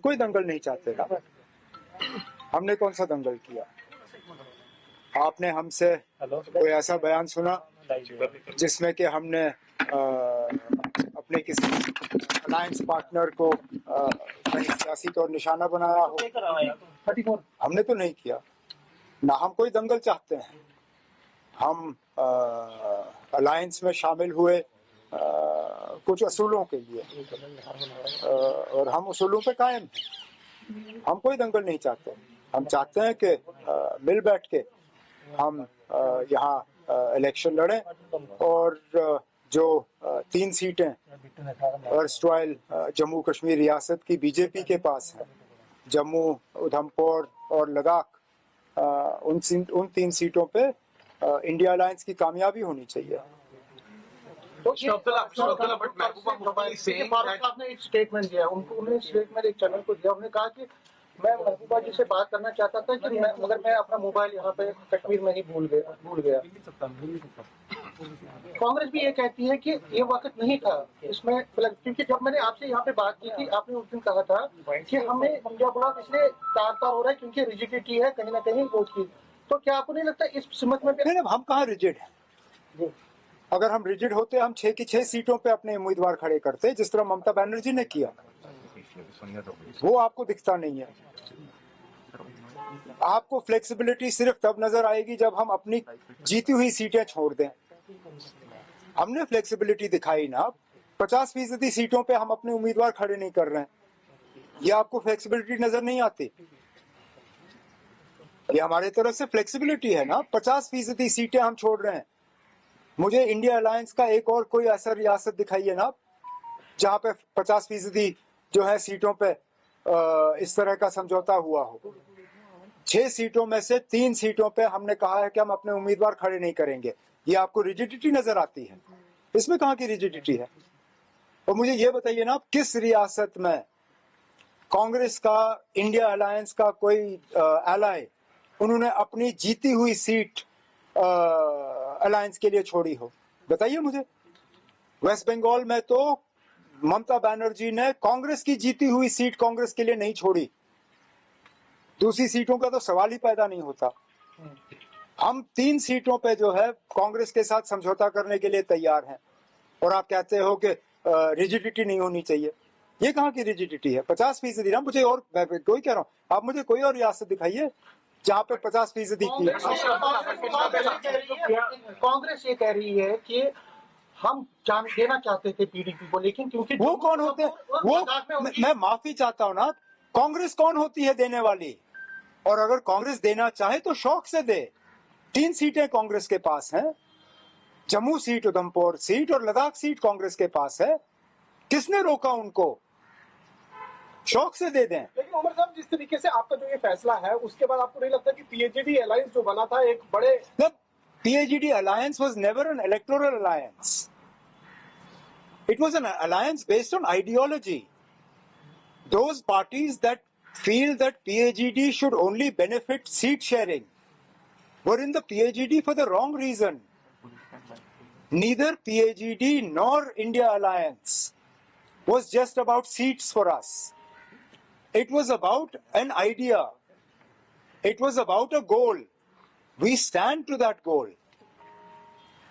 कोई दंगल नहीं चाहते ना। हमने कौन सा दंगल किया? आपने हमसे कोई ऐसा बयान सुना जिसमें कि हमने अपने किसी अलायंस पार्टनर को कहीं सियासी तौर निशाना बनाया हो? हमने तो नहीं किया ना। हम कोई दंगल चाहते हैं। हम अलायंस में शामिल हुए कुछ असूलों के लिए, और हम उसूलों पे कायम हैं। हम कोई दंगल नहीं चाहते। हम चाहते हैं कि मिल बैठ के हम यहाँ इलेक्शन लड़ें, और जो 3 सीटें अर्स्टवाइल जम्मू कश्मीर रियासत की बीजेपी के पास हैं, जम्मू, उधमपुर और लद्दाख, उन 3 सीटों पे इंडिया अलायंस की कामयाबी होनी चाहिए। आपने एक स्टेटमेंट दिया, उन्होंने स्टेटमेंट एक चैनल को दिया, उन्होंने कहा कि मैं महबूबा जी से बात करना चाहता था कि मगर मैं अपना मोबाइल यहाँ पे कश्मीर में ही भूल गया। कांग्रेस भी ये कहती है कि ये वक्त नहीं था इसमें, क्योंकि जब मैंने आपसे यहाँ पे बात की थी, आपने उस दिन कहा था कि हमें इंडिया ब्लॉक इसलिए तार हो रहा है क्योंकि रिजिडिटी है कहीं ना कहीं वोट की। तो क्या आपको नहीं लगता इस सिमत में नहीं, हम कहाँ रिजिड हैं? अगर हम रिजिड होते हम 6 की 6 सीटों पे अपने उम्मीदवार खड़े करते, जिस तरह ममता बनर्जी ने किया। वो आपको दिखता नहीं है। आपको फ्लेक्सिबिलिटी सिर्फ तब नजर आएगी जब हम अपनी जीती हुई सीटें छोड़ दें। हमने फ्लेक्सिबिलिटी दिखाई ना। 50% सीटों पे हम अपने उम्मीदवार खड़े नहीं कर रहे हैं। ये आपको फ्लेक्सिबिलिटी नजर नहीं आती? ये हमारे तरफ से फ्लेक्सिबिलिटी है ना। 50% सीटें हम छोड़ रहे हैं। मुझे इंडिया अलायंस का एक और कोई ऐसा रियासत दिखाइए ना जहां पे 50% जो है सीटों पे इस तरह का समझौता हुआ हो। 6 सीटों में से 3 सीटों पे हमने कहा है कि हम अपने उम्मीदवार खड़े नहीं करेंगे। ये आपको रिजिडिटी नजर आती है? इसमें कहाँ की रिजिडिटी है? और मुझे ये बताइए ना, किस रियासत में कांग्रेस का, इंडिया अलायंस का कोई एलाय उन्होंने अपनी जीती हुई सीट अलायंस के लिए छोड़ी हो? बताइए मुझे। वेस्ट बंगाल में तो ममता बनर्जी ने कांग्रेस की जीती हुई सीट कांग्रेस के लिए नहीं छोड़ी। दूसरी सीटों का तो सवाल ही पैदा नहीं होता। हम 3 सीटों पे जो है कांग्रेस के साथ समझौता करने के लिए तैयार हैं, और आप कहते हो कि रिजिडिटी नहीं होनी चाहिए। ये कहाँ की रिजिडिटी है? 50% ना। मुझे और कोई कह रहा हूँ, आप मुझे कोई और रियासत दिखाइए जहाँ पे 50% की। कांग्रेस ये कह रही है कि हम जान देना चाहते थे पीडीपी को, लेकिन क्योंकि वो कौन होते हैं? वो मैं माफी चाहता हूँ ना, कांग्रेस कौन होती है देने वाली? और अगर कांग्रेस देना चाहे तो शौक से दे। 3 सीटें कांग्रेस के पास हैं। जम्मू सीट, उधमपुर सीट और लद्दाख सीट कांग्रेस के पास है। किसने रोका उनको? शौक से दे दें। लेकिन उमर साहब, जिस तरीके से आपका जो ये फैसला है, उसके बाद आपको नहीं लगता कि पीएचडी अलायंस जो बना था एक बड़े PAGD alliance was never an electoral alliance. It was an alliance based on ideology. Those parties that feel that PAGD should only benefit seat sharing were in the PAGD for the wrong reason. Neither PAGD nor India Alliance was just about seats for us. It was about an idea. It was about a goal. We stand to that goal.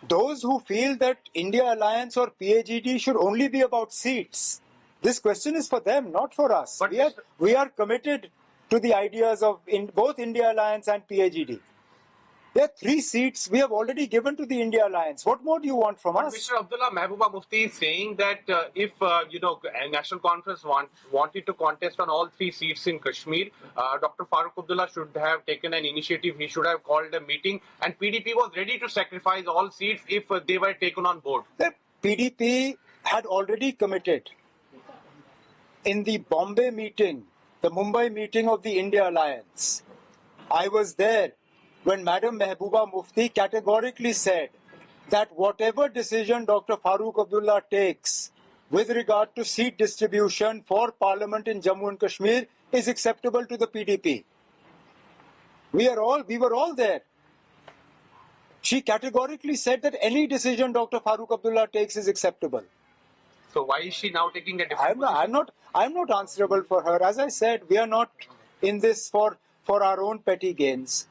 Those who feel that India Alliance or PAGD should only be about seats, this question is for them, not for us. We are committed to the ideas of both India Alliance and PAGD. There are 3 seats we have already given to the India Alliance. What more do you want from us? Mr. Abdullah, Mehbooba Mufti is saying that if a National Conference wanted to contest on all 3 seats in Kashmir, Dr. Farooq Abdullah should have taken an initiative. He should have called a meeting, and PDP was ready to sacrifice all seats if they were taken on board. The PDP had already committed in the Bombay meeting, the Mumbai meeting of the India Alliance. I was there when Madam Mehbooba Mufti categorically said that whatever decision Dr. Farooq Abdullah takes with regard to seat distribution for Parliament in Jammu and Kashmir is acceptable to the PDP. We were all there. She categorically said that any decision Dr. Farooq Abdullah takes is acceptable. So why is she now taking a different position? I'm not answerable for her. As I said, we are not in this for our own petty gains.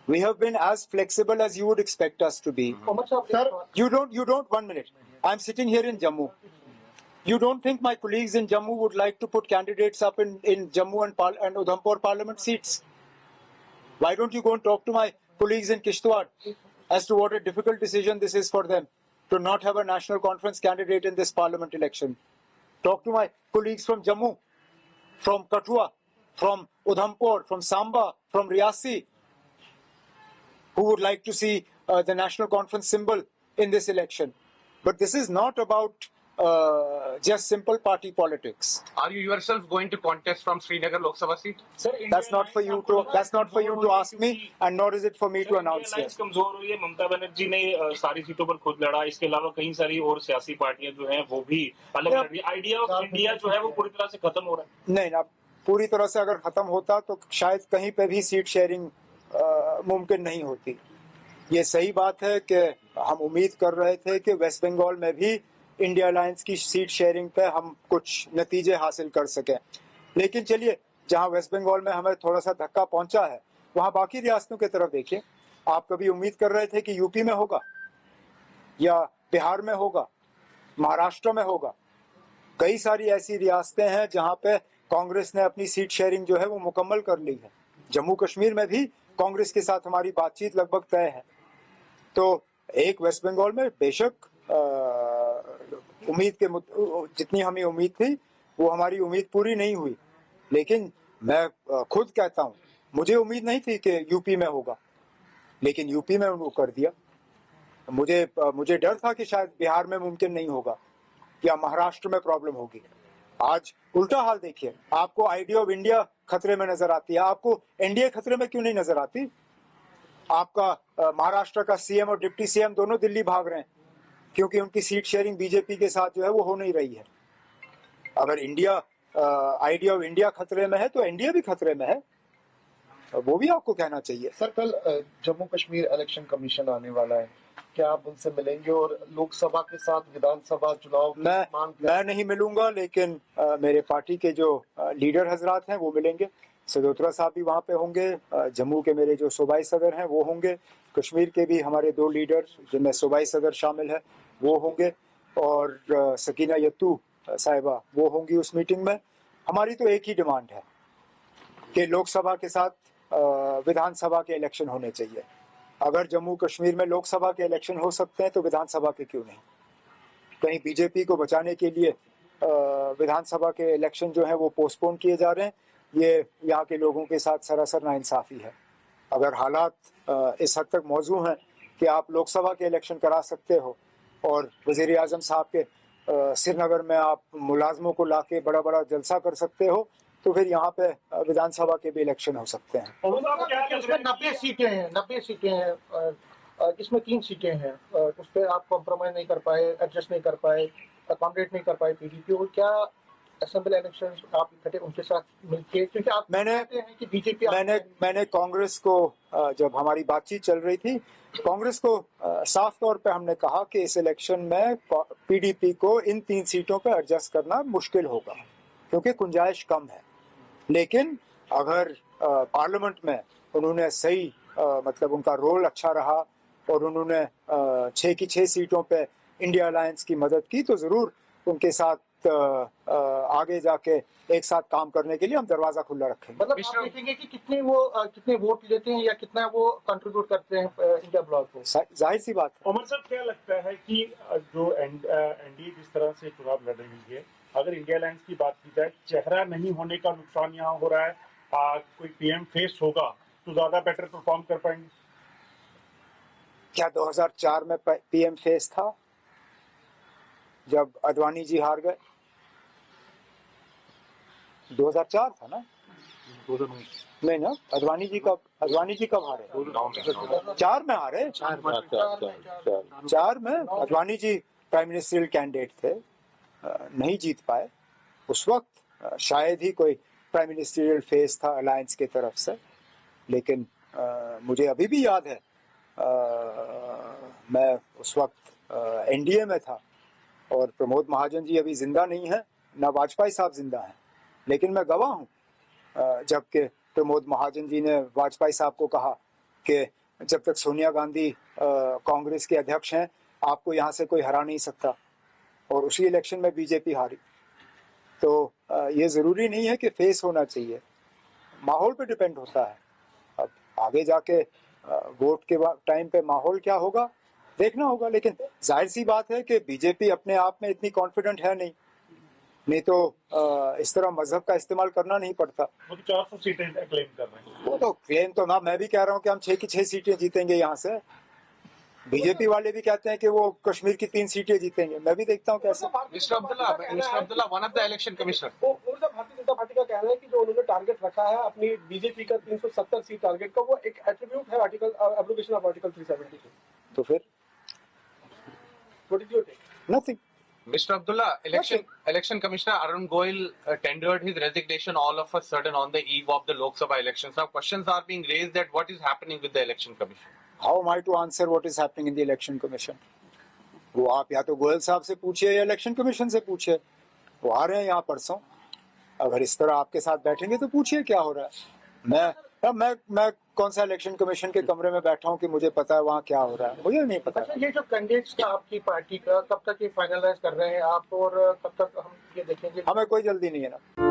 We have been as flexible as you would expect us to be. Umar साहब Sir, You don't, 1 minute. I'm sitting here in Jammu. You don't think my colleagues in Jammu would like to put candidates up in Jammu and Udhampur parliament seats? Why don't you go and talk to my colleagues in Kishtwar as to what a difficult decision this is for them to not have a national conference candidate in this parliament election? Talk to my colleagues from Jammu, from Kathua, from Udhampur, from Samba, from Riyasi, who would like to see the national conference symbol in this election. But this is not about just simple party politics. Are you yourself going to contest from Srinagar Lok Sabha seat? That's not for you to ask me, and nor is it for me to announce here. कमजोर हुई है। ममता बनर्जी ने सारी सीटों पर खुद लड़ा, इसके अलावा कई सारी और सियासी पार्टियां जो हैं वो भी अलग लड़ रही है। आइडिया ऑफ इंडिया जो है वो पूरी तरह से खत्म हो रहा है। नहीं ना, पूरी तरह से अगर खत्म होता तो शायद कहीं पे भी सीट शेयरिंग मुमकिन नहीं होती। ये सही बात है कि हम उम्मीद कर रहे थे कि वेस्ट बंगाल में भी इंडिया अलायंस की सीट शेयरिंग पे हम कुछ नतीजे हासिल कर सकें, लेकिन चलिए, जहां वेस्ट बंगाल में हमें थोड़ा सा धक्का पहुंचा है, वहां बाकी रियासतों की तरफ देखिए। आप कभी उम्मीद कर रहे थे कि यूपी में होगा या बिहार में होगा, महाराष्ट्र में होगा? कई सारी ऐसी रियासतें हैं जहां पे कांग्रेस ने अपनी सीट शेयरिंग जो है वो मुकम्मल कर ली है। जम्मू कश्मीर में भी कांग्रेस के साथ हमारी बातचीत लगभग तय है। तो एक वेस्ट बंगाल में बेशक उम्मीद के जितनी हमें उम्मीद थी वो हमारी उम्मीद पूरी नहीं हुई, लेकिन मैं खुद कहता हूँ मुझे उम्मीद नहीं थी कि यूपी में होगा, लेकिन यूपी में उन्होंने कर दिया। मुझे डर था कि शायद बिहार में मुमकिन नहीं होगा या महाराष्ट्र में प्रॉब्लम होगी। आज उल्टा हाल देखिए, आपको आइडिया ऑफ इंडिया खतरे में नजर आती है, आपको एनडीए खतरे में क्यों नहीं नजर आती? आपका महाराष्ट्र का सीएम और डिप्टी सीएम दोनों दिल्ली भाग रहे हैं क्योंकि उनकी सीट शेयरिंग बीजेपी के साथ जो है वो हो नहीं रही है। अगर आइडिया ऑफ इंडिया खतरे में है तो एनडीए भी खतरे में है, वो भी आपको कहना चाहिए। सर, कल जम्मू कश्मीर इलेक्शन कमीशन आने वाला है, क्या आप उनसे मिलेंगे? और लोकसभा के साथ विधानसभा चुनाव की मांग मैं नहीं मिलूंगा, लेकिन मेरे पार्टी के जो लीडर हजरात हैं वो मिलेंगे। सदोत्रा साहब भी वहाँ पे होंगे, जम्मू के मेरे जो सूबाई सदर हैं वो होंगे, कश्मीर के भी हमारे 2 लीडर जिनमें सूबाई सदर शामिल है वो होंगे, और सकीना यत्तू साहिबा वो होंगी उस मीटिंग में। हमारी तो एक ही डिमांड है कि लोकसभा के साथ विधानसभा के इलेक्शन होने चाहिए। अगर जम्मू कश्मीर में लोकसभा के इलेक्शन हो सकते हैं तो विधानसभा के क्यों नहीं? कहीं बीजेपी को बचाने के लिए विधानसभा के इलेक्शन जो है वो पोस्टपोन किए जा रहे हैं, ये यहाँ के लोगों के साथ सरासर नाइंसाफी है। अगर हालात इस हद तक मौजू हैं कि आप लोकसभा के इलेक्शन करा सकते हो और वज़ीर आज़म साहब के श्रीनगर में आप मुलाजमों को लाके बड़ा बड़ा जलसा कर सकते हो, तो फिर यहाँ पे विधानसभा के भी इलेक्शन हो सकते हैं। इसमें 90 सीटें हैं, इसमें 3 सीटें हैं, उस पर आप कॉम्प्रोमाइज नहीं कर पाए, एडजस्ट नहीं कर पाए, अकोमोडेट नहीं कर पाए पीडीपी। और क्या असेंबली इलेक्शन आप इकट्ठे उनके साथ मिलके, क्योंकि आप कहते हैं कि बीजेपी मैंने कांग्रेस को, जब हमारी बातचीत चल रही थी, कांग्रेस को साफ तौर पे हमने कहा कि इस इलेक्शन में पीडीपी को इन 3 सीटों पे एडजस्ट करना मुश्किल होगा क्योंकि गुंजाइश कम है। लेकिन अगर पार्लियामेंट में उन्होंने सही मतलब उनका रोल अच्छा रहा और उन्होंने 6 की 6 सीटों पे इंडिया अलायंस की मदद की, तो जरूर उनके साथ आगे जाके एक साथ काम करने के लिए हम दरवाजा खुला रखेंगे। मतलब आप देखेंगे कि कितने वोट लेते हैं या कितना वो कंट्रीब्यूट करते हैं इंडिया ब्लॉक को। जाहिर सी बात है। उमर साहब, क्या लगता है कि जो एनडीए जिस तरह से चुनाव लड़ रही है, अगर इंडिया अलायंस की बात की जाए, चेहरा नहीं होने का नुकसान यहाँ हो रहा है, कोई पीएम फेस होगा तो ज्यादा बेटर परफॉर्म कर पाएंगे? क्या 2004 में पीएम फेस था जब अडवाणी जी हार गए? 2004 था ना? नहीं ना, अडवाणी जी कब हारे? 4 में हारे। 4 में Advani ji prime ministerial candidate थे, नहीं जीत पाए। उस वक्त शायद ही कोई प्राइम मिनिस्ट्रियल फेस था अलायंस की तरफ से, लेकिन मुझे अभी भी याद है मैं उस वक्त एनडीए में था और प्रमोद महाजन जी अभी जिंदा नहीं है, ना वाजपेयी साहब जिंदा हैं, लेकिन मैं गवाह हूँ जबकि प्रमोद महाजन जी ने वाजपेयी साहब को कहा कि जब तक सोनिया गांधी कांग्रेस के अध्यक्ष हैं आपको यहाँ से कोई हरा नहीं सकता, और उसी इलेक्शन में बीजेपी हारी। तो ये ज़रूरी नहीं है कि फेस होना चाहिए, माहौल पे डिपेंड होता है। अब आगे जाके वोट के टाइम पे माहौल क्या होगा देखना होगा, लेकिन जाहिर सी बात है कि बीजेपी अपने आप में इतनी कॉन्फिडेंट है नहीं तो इस तरह मजहब का इस्तेमाल करना नहीं पड़ता। वो 400 सीटें क्लेम कर रहे हैं। वो तो क्लेम तो ना, मैं भी कह रहा हूँ कि हम 6 की 6 सीटें जीतेंगे यहाँ से। बीजेपी वाले भी कहते हैं कि वो कश्मीर की 3 सीटें जीतेंगे, मैं भी देखता हूँ कैसे। Mr. Abdullah, one of the election commissioner. और जब भारतीय जनता पार्टी का कहना है कि जो उन्होंने टारगेट रखा है अपनी बीजेपी का 370 सीट टारगेट का, वो एक एट्रीब्यूट है आर्टिकल एब्रोगेशन ऑफ आर्टिकल 370। तो फिर what is your take? Nothing. Mr. Abdullah, election commissioner Arun Goyal tendered his resignation all of a sudden on the eve of the Lok Sabha elections. Now questions are being raised that what is happening with the election commission. How am I to answer what is happening in the election commission? वो आप या तो गोयल साहब से पूछिए या election commission से पूछिए, वो आ रहे हैं यहाँ परसों। अगर इस तरह आपके साथ बैठेंगे तो पूछिए क्या हो रहा है। मैं कौन सा इलेक्शन कमीशन के कमरे में बैठा हूँ कि मुझे पता है वहाँ क्या हो रहा है, मुझे नहीं पता। अच्छा, ये जो कैंडिडेट्स का आपकी पार्टी का कब तक ये फाइनलाइज कर रहे हैं आप, और कब तक हम ये देखेंगे? हमें कोई जल्दी नहीं है ना।